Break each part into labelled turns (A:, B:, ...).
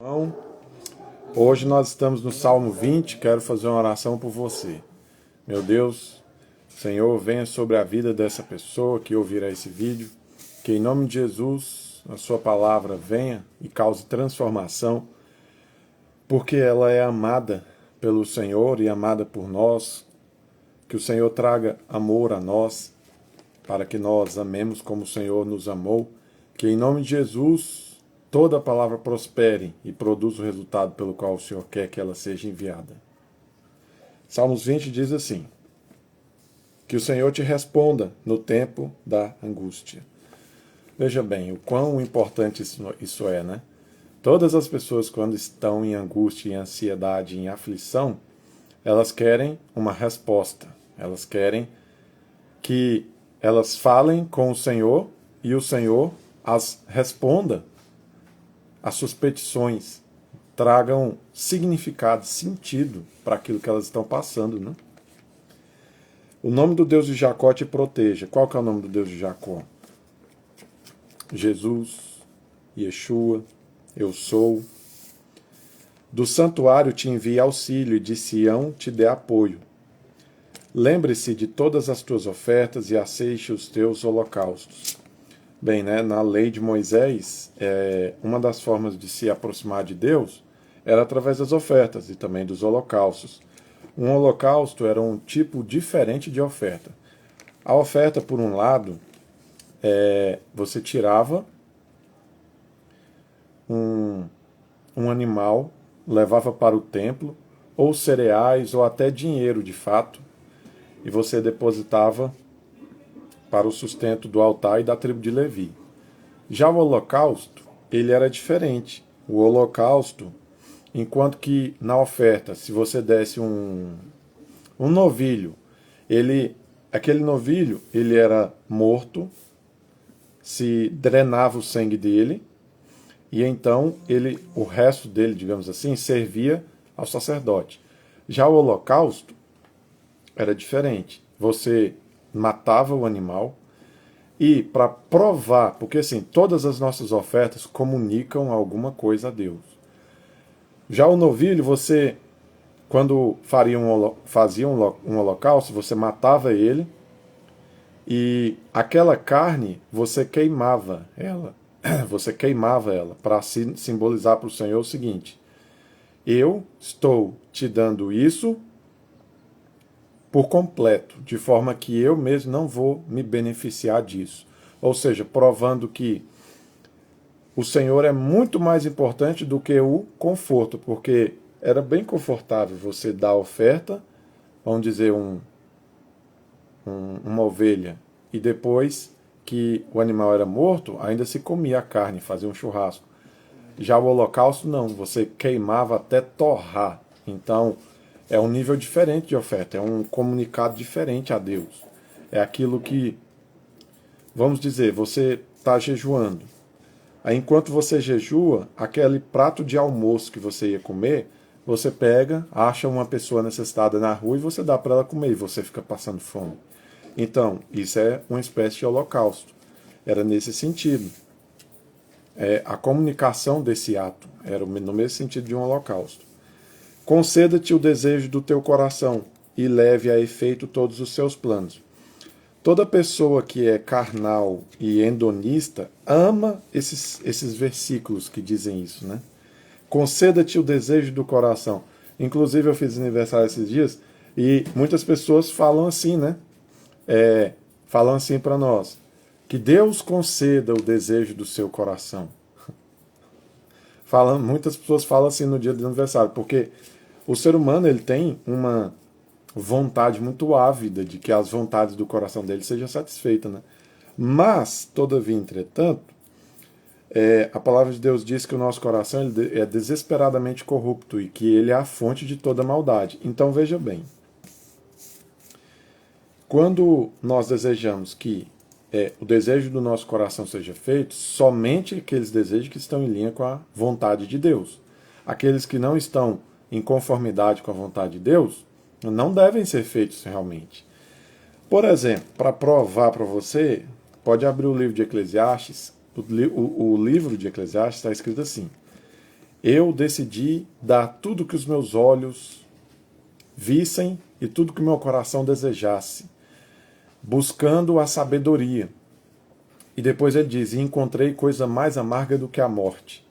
A: Então, hoje nós estamos no Salmo 20, quero fazer uma oração por você. Meu Deus, Senhor, venha sobre a vida dessa pessoa que ouvirá esse vídeo, que em nome de Jesus, a sua palavra venha e cause transformação, porque ela é amada pelo Senhor e amada por nós, que o Senhor traga amor a nós, para que nós amemos como o Senhor nos amou, que em nome de Jesus toda palavra prospere e produza o resultado pelo qual o Senhor quer que ela seja enviada. Salmos 20 diz assim: que o Senhor te responda no tempo da angústia. Veja bem, o quão importante isso é, né? Todas as pessoas, quando estão em angústia, em ansiedade, em aflição, elas querem uma resposta. Elas querem que elas falem com o Senhor e o Senhor as responda as suas petições, tragam significado, sentido para aquilo que elas estão passando, né? O nome do Deus de Jacó te proteja. Qual que é o nome do Deus de Jacó? Jesus, Yeshua, eu sou. Do santuário te envie auxílio e de Sião te dê apoio. Lembre-se de todas as tuas ofertas e aceite os teus holocaustos. Bem, né, na lei de Moisés, uma das formas de se aproximar de Deus era através das ofertas e também dos holocaustos. Um holocausto era um tipo diferente de oferta. A oferta, por um lado, você tirava um animal, levava para o templo, ou cereais, ou até dinheiro de fato, e você depositava para o sustento do altar e da tribo de Levi. Já o holocausto, ele era diferente. O holocausto, enquanto que na oferta, se você desse um novilho, aquele novilho, ele era morto, se drenava o sangue dele, e então o resto dele, digamos assim, servia ao sacerdote. Já o holocausto era diferente. Você matava o animal e para provar, porque assim, todas as nossas ofertas comunicam alguma coisa a Deus. Já o novilho, você, quando fazia um holocausto, você matava ele e aquela carne você queimava ela. Você queimava ela para simbolizar para o Senhor o seguinte: eu estou te dando isso por completo, de forma que eu mesmo não vou me beneficiar disso. Ou seja, provando que o Senhor é muito mais importante do que o conforto, porque era bem confortável você dar a oferta, vamos dizer, uma ovelha, e depois que o animal era morto, ainda se comia a carne, fazia um churrasco. Já o holocausto não, você queimava até torrar. Então, é um nível diferente de oferta, é um comunicado diferente a Deus. É aquilo que, vamos dizer, você está jejuando. Aí, enquanto você jejua, aquele prato de almoço que você ia comer, você pega, acha uma pessoa necessitada na rua e você dá para ela comer e você fica passando fome. Então, isso é uma espécie de holocausto. Era nesse sentido. A comunicação desse ato era no mesmo sentido de um holocausto. Conceda-te o desejo do teu coração e leve a efeito todos os seus planos. Toda pessoa que é carnal e hedonista ama esses versículos que dizem isso, né? Conceda-te o desejo do coração. Inclusive, eu fiz aniversário esses dias e muitas pessoas falam assim, né? Falam assim para nós: que Deus conceda o desejo do seu coração. Muitas pessoas falam assim no dia do aniversário, porque o ser humano ele tem uma vontade muito ávida de que as vontades do coração dele sejam satisfeitas, né? Mas, todavia, entretanto, a palavra de Deus diz que o nosso coração ele é desesperadamente corrupto e que ele é a fonte de toda maldade. Então, veja bem, quando nós desejamos que o desejo do nosso coração seja feito, somente aqueles desejos que estão em linha com a vontade de Deus. Aqueles que não estão em conformidade com a vontade de Deus, não devem ser feitos realmente. Por exemplo, para provar para você, pode abrir o livro de Eclesiastes. O livro de Eclesiastes está escrito assim: Eu decidi dar tudo que os meus olhos vissem e tudo que o meu coração desejasse, buscando a sabedoria. E depois ele diz: e encontrei coisa mais amarga do que a morte.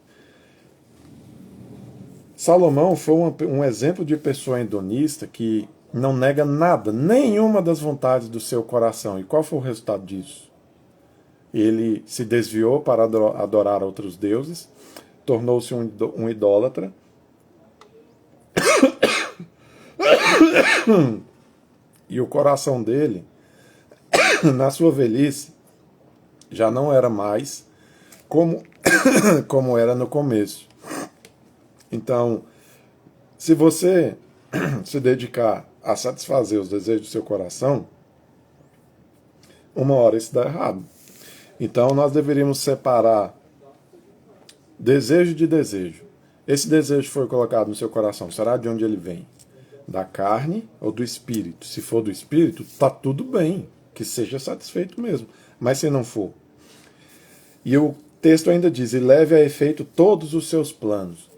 A: Salomão foi um exemplo de pessoa hedonista que não nega nada, nenhuma das vontades do seu coração. E qual foi o resultado disso? Ele se desviou para adorar outros deuses, tornou-se um idólatra, e o coração dele, na sua velhice, já não era mais como, como era no começo. Então, se você se dedicar a satisfazer os desejos do seu coração, uma hora isso dá errado. Então, nós deveríamos separar desejo de desejo. Esse desejo foi colocado no seu coração, será de onde ele vem? Da carne ou do espírito? Se for do espírito, tá tudo bem, que seja satisfeito mesmo. Mas se não for? E o texto ainda diz: e leve a efeito todos os seus planos.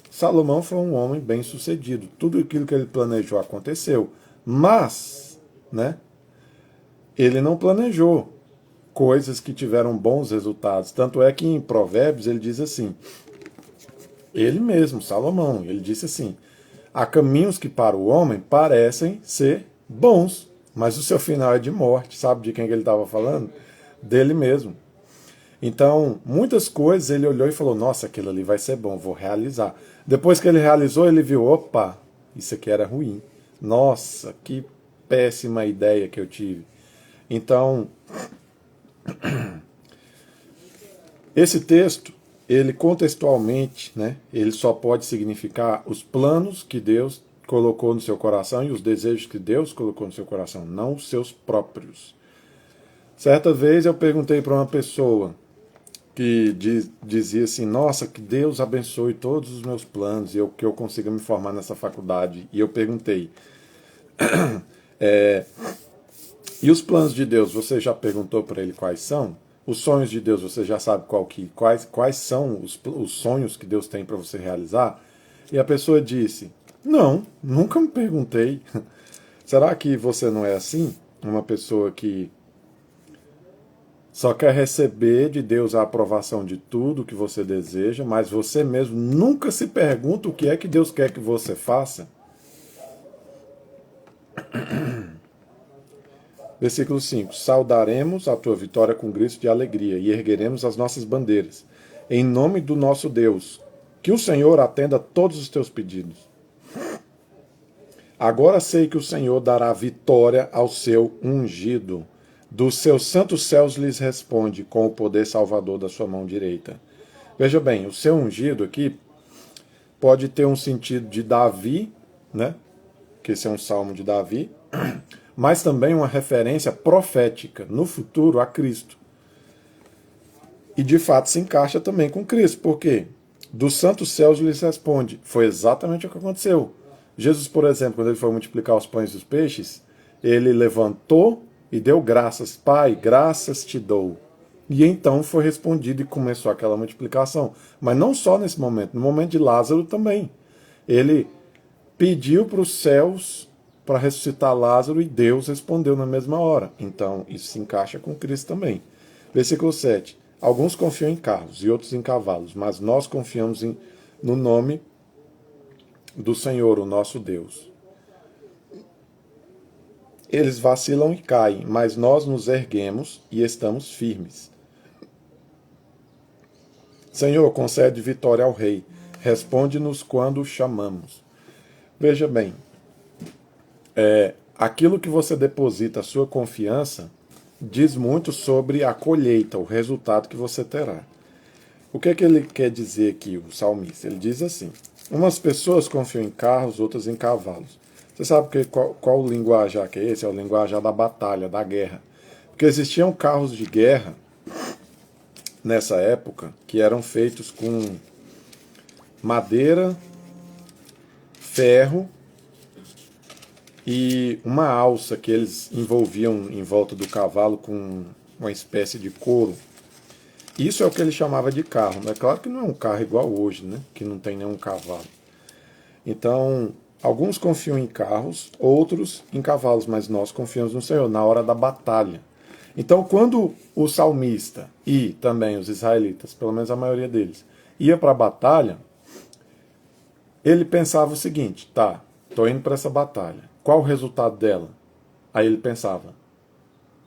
A: Salomão foi um homem bem sucedido. Tudo aquilo que ele planejou aconteceu. Mas, né, ele não planejou coisas que tiveram bons resultados. Tanto é que em Provérbios ele diz assim, ele mesmo, Salomão, ele disse assim: há caminhos que para o homem parecem ser bons, mas o seu final é de morte. Sabe de quem que ele estava falando? Dele mesmo. Então, muitas coisas ele olhou e falou: nossa, aquilo ali vai ser bom, vou realizar. Depois que ele realizou, ele viu: opa, isso aqui era ruim. Nossa, que péssima ideia que eu tive. Então, esse texto, ele contextualmente, né, ele só pode significar os planos que Deus colocou no seu coração e os desejos que Deus colocou no seu coração, não os seus próprios. Certa vez eu perguntei para uma pessoa que dizia assim: nossa, que Deus abençoe todos os meus planos e que eu consiga me formar nessa faculdade. E eu perguntei, e os planos de Deus, você já perguntou para ele quais são? Os sonhos de Deus, você já sabe quais são os sonhos que Deus tem para você realizar? E a pessoa disse: não, nunca me perguntei. Será que você não é assim? Uma pessoa que só quer receber de Deus a aprovação de tudo que você deseja, mas você mesmo nunca se pergunta o que é que Deus quer que você faça? Versículo 5. Saudaremos a tua vitória com gritos de alegria e ergueremos as nossas bandeiras. Em nome do nosso Deus, que o Senhor atenda a todos os teus pedidos. Agora sei que o Senhor dará vitória ao seu ungido. Dos seus santos céus lhes responde com o poder salvador da sua mão direita. Veja bem, o seu ungido aqui pode ter um sentido de Davi, né? Que esse é um salmo de Davi, mas também uma referência profética no futuro a Cristo. E de fato se encaixa também com Cristo, porque dos santos céus lhes responde. Foi exatamente o que aconteceu. Jesus, por exemplo, quando ele foi multiplicar os pães e os peixes, ele levantou e deu graças. Pai, graças te dou. E então foi respondido e começou aquela multiplicação. Mas não só nesse momento, no momento de Lázaro também. Ele pediu para os céus para ressuscitar Lázaro e Deus respondeu na mesma hora. Então isso se encaixa com Cristo também. Versículo 7. Alguns confiam em carros e outros em cavalos, mas nós confiamos no nome do Senhor, o nosso Deus. Eles vacilam e caem, mas nós nos erguemos e estamos firmes. Senhor, concede vitória ao rei. Responde-nos quando o chamamos. Veja bem, aquilo que você deposita a sua confiança diz muito sobre a colheita, o resultado que você terá. O que é que ele quer dizer aqui, o salmista? Ele diz assim: umas pessoas confiam em carros, outras em cavalos. Você sabe qual o linguajar que é esse? É o linguajar da batalha, da guerra. Porque existiam carros de guerra nessa época que eram feitos com madeira, ferro e uma alça que eles envolviam em volta do cavalo com uma espécie de couro. Isso é o que ele chamava de carro. É claro que não é um carro igual hoje, né? Que não tem nenhum cavalo. Então, alguns confiam em carros, outros em cavalos, mas nós confiamos no Senhor na hora da batalha. Então, quando o salmista e também os israelitas, pelo menos a maioria deles, ia para a batalha, ele pensava o seguinte: tá, estou indo para essa batalha. Qual o resultado dela? Aí ele pensava: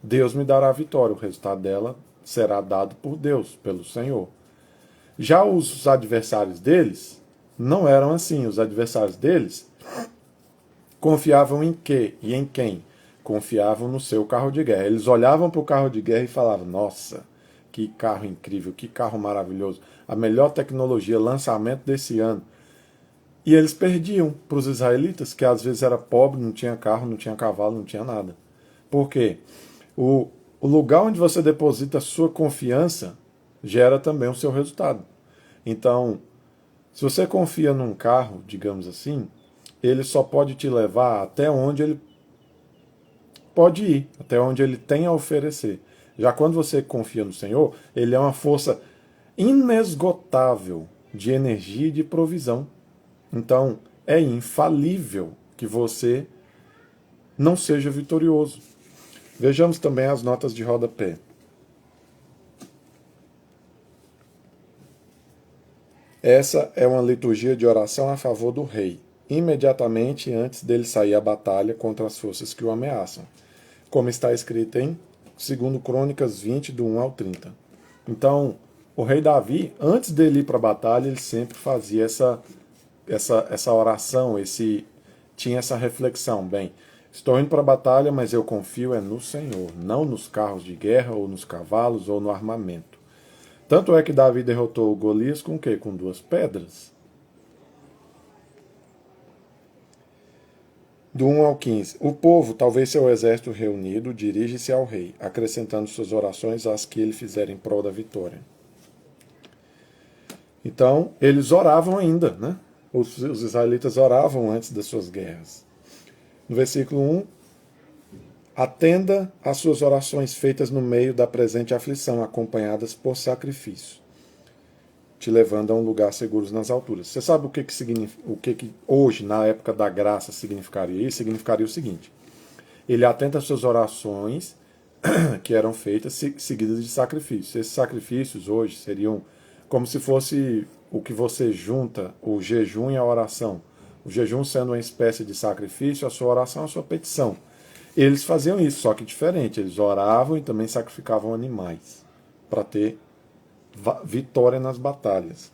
A: Deus me dará a vitória. O resultado dela será dado por Deus, pelo Senhor. Já os adversários deles não eram assim. Os adversários deles confiavam em quê e em quem? Confiavam no seu carro de guerra. Eles olhavam para o carro de guerra e falavam: nossa, que carro incrível, que carro maravilhoso, a melhor tecnologia, lançamento desse ano. E eles perdiam para os israelitas, que às vezes era pobre, não tinha carro, não tinha cavalo, não tinha nada. Por quê? O lugar onde você deposita a sua confiança gera também o seu resultado. Então, se você confia num carro, digamos assim, ele só pode te levar até onde ele pode ir, até onde ele tem a oferecer. Já quando você confia no Senhor, ele é uma força inesgotável de energia e de provisão. Então, é infalível que você não seja vitorioso. Vejamos também as notas de rodapé. Essa é uma liturgia de oração a favor do rei, imediatamente antes dele sair à batalha contra as forças que o ameaçam, como está escrito em 2 Crônicas 20, do 1 ao 30. Então, o rei Davi, antes dele ir para a batalha, ele sempre fazia essa oração, tinha essa reflexão. Bem, estou indo para a batalha, mas eu confio no Senhor, não nos carros de guerra, ou nos cavalos, ou no armamento. Tanto é que Davi derrotou Golias com o quê? Com 2 pedras. Do 1 ao 15. O povo, talvez seu exército reunido, dirige-se ao rei, acrescentando suas orações às que ele fizer em prol da vitória. Então, eles oravam ainda, né? Os israelitas oravam antes das suas guerras. No versículo 1, atenda às suas orações feitas no meio da presente aflição, acompanhadas por sacrifício, te levando a um lugar seguro nas alturas. Você sabe o que hoje, na época da graça, significaria isso? Significaria o seguinte: ele atenta às suas orações que eram feitas seguidas de sacrifícios. Esses sacrifícios hoje seriam como se fosse o que você junta o jejum e a oração. O jejum sendo uma espécie de sacrifício, a sua oração, a sua petição. Eles faziam isso, só que diferente. Eles oravam e também sacrificavam animais para ter vitória nas batalhas.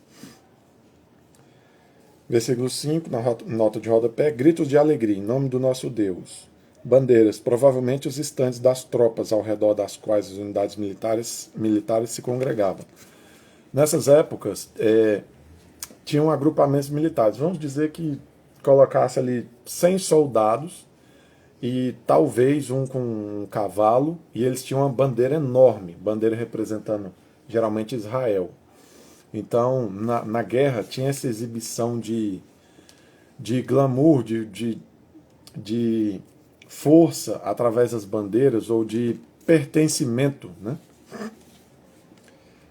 A: Versículo 5, na nota de rodapé: gritos de alegria em nome do nosso Deus. Bandeiras, provavelmente os estandes das tropas ao redor das quais as unidades militares se congregavam. Nessas épocas, tinham agrupamentos militares. Vamos dizer que colocasse ali 100 soldados e talvez um com um cavalo, e eles tinham uma bandeira enorme, bandeira representando geralmente Israel. Então, na guerra, tinha essa exibição de glamour, de força através das bandeiras, ou de pertencimento, né?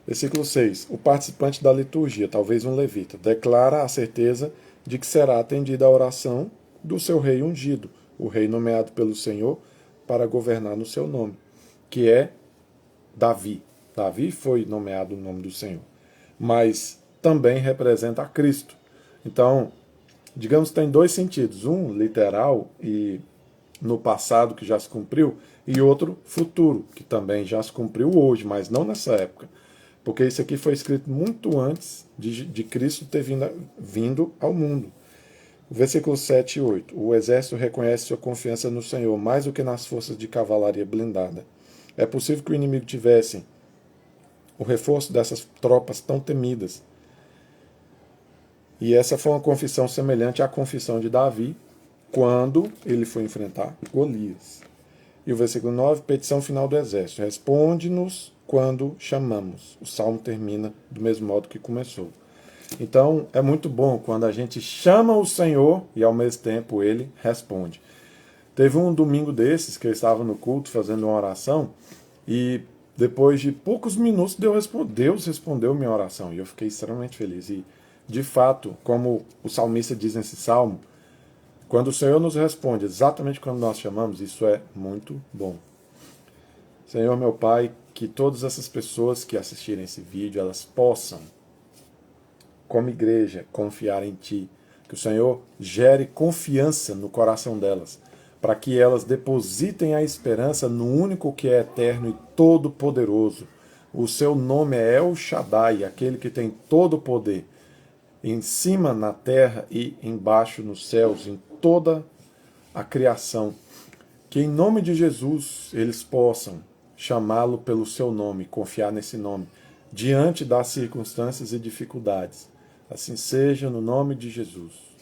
A: Versículo 6. O participante da liturgia, talvez um levita, declara a certeza de que será atendida a oração do seu rei ungido, o rei nomeado pelo Senhor para governar no seu nome, que é Davi. Davi foi nomeado no nome do Senhor, mas também representa a Cristo. Então, digamos que tem 2 sentidos: um literal e no passado, que já se cumpriu, e outro futuro, que também já se cumpriu hoje, mas não nessa época. Porque isso aqui foi escrito muito antes de Cristo ter vindo ao mundo. Versículos 7 e 8. O exército reconhece sua confiança no Senhor mais do que nas forças de cavalaria blindada. É possível que o inimigo tivesse o reforço dessas tropas tão temidas. E essa foi uma confissão semelhante à confissão de Davi quando ele foi enfrentar Golias. E o versículo 9, petição final do exército: responde-nos quando chamamos. O salmo termina do mesmo modo que começou. Então, é muito bom quando a gente chama o Senhor e ao mesmo tempo ele responde. Teve um domingo desses que eu estava no culto fazendo uma oração e Depois de poucos minutos, Deus respondeu minha oração e eu fiquei extremamente feliz. E, de fato, como o salmista diz nesse salmo, quando o Senhor nos responde exatamente quando nós chamamos, isso é muito bom. Senhor, meu Pai, que todas essas pessoas que assistirem esse vídeo, elas possam, como igreja, confiar em Ti. Que o Senhor gere confiança no coração delas, para que elas depositem a esperança no único que é eterno e todo-poderoso. O seu nome é El Shaddai, aquele que tem todo o poder, em cima na terra e embaixo nos céus, em toda a criação. Que em nome de Jesus eles possam chamá-lo pelo seu nome, confiar nesse nome, diante das circunstâncias e dificuldades. Assim seja, no nome de Jesus.